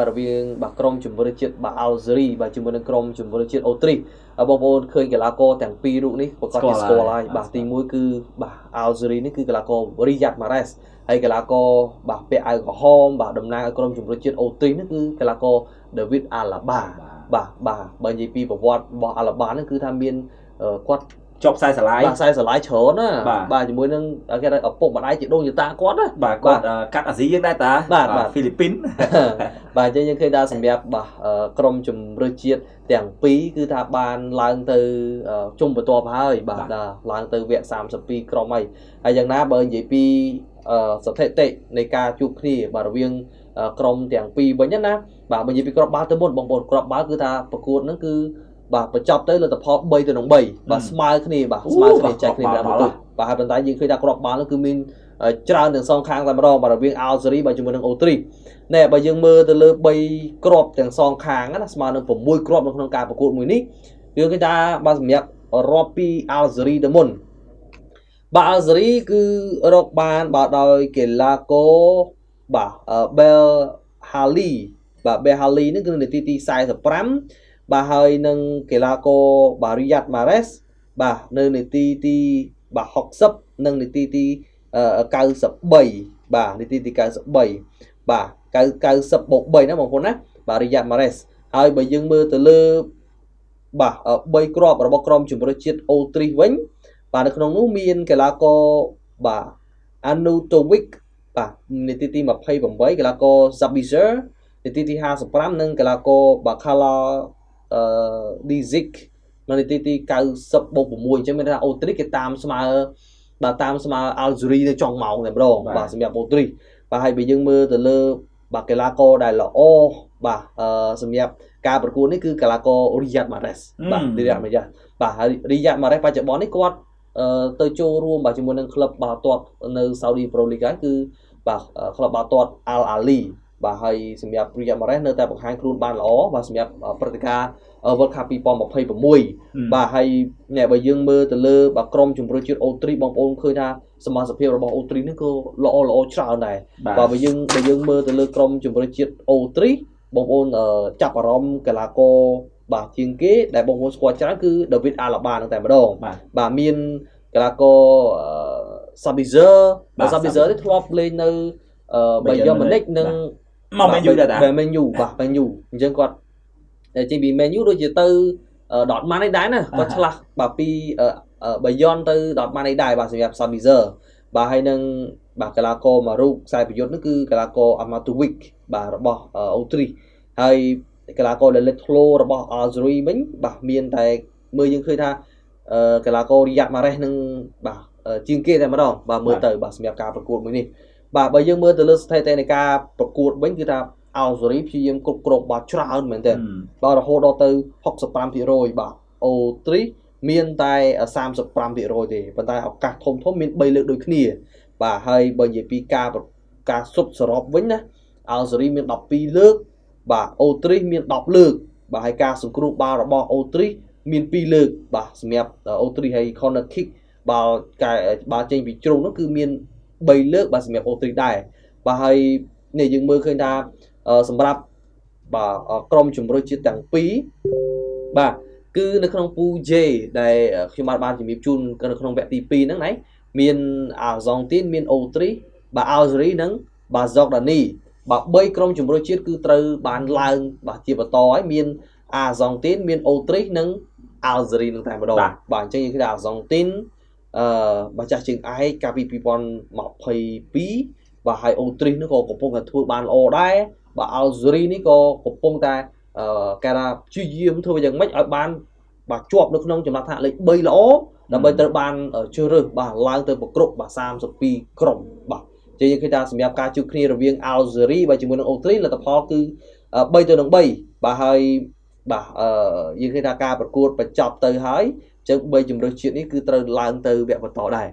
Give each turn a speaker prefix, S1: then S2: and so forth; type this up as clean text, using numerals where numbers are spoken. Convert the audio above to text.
S1: Bà viên bà krom chùm với chết bà Algeria bà chùm với krom chùm với chết Austria bong bồn khơi cái lá co tàng pi rụng ní bà có score lại bà tìm mũi cứ bà Algeria ní cứ cái lá co Riyad Mahrez hay cái lá co bà pe alcohol bà đầm na krom chùm với chết Austria ní cứ cái lá co David Alaba bà gì pi bà Alaba ní cứ tham biên quát
S2: chọc sai
S1: bà sai lái chớ á bà chỉ mới nâng cái này ở phục bà đáy chị đôi như ta quát á
S2: bà quát cắt ở gì vậy ta bà Philippines
S1: bà cho những khi ta xem đẹp bà krom chùm rơi chiết tiền phí cứ ta ban lang từ chung với tòa hơi bà là lang từ viện sàm sập pi krom này hay rằng na bởi vậy pi sở thể tệ này ca chụp khi bà viên krom tiền phí bởi nhất na bà bởi vì krom ba tới một bằng một krom ba cứ ta bật cuột nó cứ bà chọc tới là tập hợp bay từ đồng bầy bà smile cái này bà smile cái này chạy cái này ra một bà hai bên tay những khi ta krom ba nó cứ min tràn từ song khang ra mà rồi bà viên Algeria bà chụp với Austria nè bà dương mơ từ lơ bay cropទាំងសងខាងណាស្មើនឹង6 crop នៅក្នុងការប្រកួតមួយនេះគឺគេថាបើសម្រាប់រាប់ពី Algeria ទៅមុនបាទ Algeria គឺរកបានបាទដោយកីឡាករបាទ Bel Hali បាទ Bel Hali នេះគឺនៅទី45បាទហើយនឹងកីឡាករបាទ Riyad Mahrez បាទនៅនាទីទីបាទ60និងនាទីទី93បាទនាទីទី93បាទ90 បូក3ណាបងប្អូនណាបាទ Riyad Mahrez ហើយបើយើងមើលទៅលើបាទ3គ្រាប់របស់ក្រុមជម្រើសជាតិអូទ្រីសវិញបាទនៅក្នុងនោះមានកីឡាករបាទ Anutovic បាទនាទីទី28កីឡាករ Sabitzer នាទីទី55និងកីឡាករបាទ Khala Dizik នៅនាទីទី90បូក6អញ្ចឹងមានថាអូទ្រីសគេតាមស្មើបាទតាមស្មើ Algeria នៅចុងម៉ោងតែម្ដងបាទសម្រាប់អូទ្រីសបាទហើយបើយើងមើលទៅលើបាទកីឡាករដែលល្អបាទសម្រាប់ការប្រកួតនេះគឺកីឡាករ Riyad Mahrez បាទ Riyad Mahrez បាទហើយ Riyad Mahrez បច្ចុប្បន្ននេះគាត់ទៅចូលរួមបាទជាមួយនឹងក្លឹបបាល់ទាត់នៅ Saudi Pro League គឺបាទក្លឹបបាល់ទាត់ Al Ahly បាទហើយសម្រាប់ Riyad Mahrez នៅតែបង្ហាញខ្លួនបានល្អបាទសម្រាប់ព្រឹត្តិការណ៍ World Cup 2026បាទហើយអ្នកបើយើងមើលទៅលើបាទក្រុមជម្រើសជាតិអូទ្រីសបងប្អូនឃើញថាសមាជិករបស់អូទ្រីសនេះក៏ល្អច្រើនដែរបាទបើយើងមើលទៅលើក្រុមជម្រើសជាតិអូទ្រីសបងប្អូនចាប់អារម្មណ៍កីឡាករបាទជាងគេដែលបងប្អូនស្គាល់ច្រើនគឺ David Alaba នឹងតែម្ដងបាទមានកីឡាករ Sabitzer បាទ Sabitzer នេះធ្លាប់លេងនៅ Bayern Munich និង
S2: មក Man U ដែរ
S1: Man U បាទ Man U អញ្ចឹងគាត់ចេញពី Man U ដូចជាទៅ Dortmund នេះដែរណាគាត់ឆ្លាស់បាទពី Bayern ទៅ Dortmund នេះដែរបាទសម្រាប់ Sabitzer បាទហើយនឹងបាទកីឡាករមួយរូបខ្សែប្រយុទ្ធនោះគឺកីឡាករ Amatovic បាទរបស់អូទ្រីសហើយកីឡាករដែលលេចធ្លោរបស់ Algeria វិញបាទមានតែមើលយើងឃើញថាកីឡាករ Riyad Mahrez នឹងបាទជាងគេតែម្ដងបាទមើលទៅបាទសម្រាប់ការប្រកួតមួយនេះបាទបើយើងមើលទៅលើស្ថិតិនៃការប្រកួតវិញគឺថា Algeria ព្យាយាមគ្រប់គ្រងបាល់ច្រើនមែនទែនបាទរហូតដល់ទៅ 65% បាទអូទ្រីសមានតែ 35% ទេប៉ុន្តែឱកាសធំមាន3លើកដូចគ្នាបាទហើយបើនិយាយពីការសុទ្ធសរុបវិញណា Algeria មាន12លើកបាទអូទ្រីសមាន10លើកបាទហើយការសង្គ្រោះបាល់របស់អូទ្រីសមាន2លើកបាទសម្រាប់អូទ្រីសហើយ corner kick បាល់ចេញពីជ្រុងនោះគឺមាន3លើកបាទសម្រាប់អូទ្រីសដែរបាទហើយនេះយើងមើលឃើញថាសម្រាប់បាទក្រុមជម្រើសជាតិទាំងពីរបាទគឺនៅក្នុងពូ J ដែលខ្ញុំបានជំរាបជូននៅក្នុងវគ្គទី2ហ្នឹងណាមានអាហ្សង់ទីនមានអូទ្រីសបាទ Algeria និងបាទ Jordani បាទ3ក្រុមជម្រើសជាតិគឺត្រូវបានឡើងបាទជាបន្តហើយមានអាហ្សង់ទីនមានអូទ្រីសនិង Algeria នឹងតែម្ដងបាទអញ្ចឹងយើងឃើញថាអាហ្សង់ទីនបាទចាស់ជើងឯកកាលពី2022បាទហើយអូទ្រីសនេះក៏កំពុងតែធ្វើបានល្អដែរបាទ Algeria នេះក៏កំពុងតែគេថាព្យាយាមធ្វើយ៉ាងម៉េចឲ្យបានបាទជាប់នៅក្នុងចំណាត់ថ្នាក់លេខ3ល្អដើម្បីត្រូវបានជ្រើសរើសបាទឡើងទៅប្រគ្រប់បាទ32ក្រុមបាទជាយើងឃើញថាសម្រាប់ការជួបគ្នារវាង Algeria បាទជាមួយនឹងអូទ្រីសលទ្ធផលគឺ3-3បាទហើយបាទយើងឃើញថាការប្រកួតបញ្ចប់ទៅហើយអញ្ចឹង3ជម្រើសជាតិនេះគឺត្រូវឡើងទៅវគ្គបន្តដែរ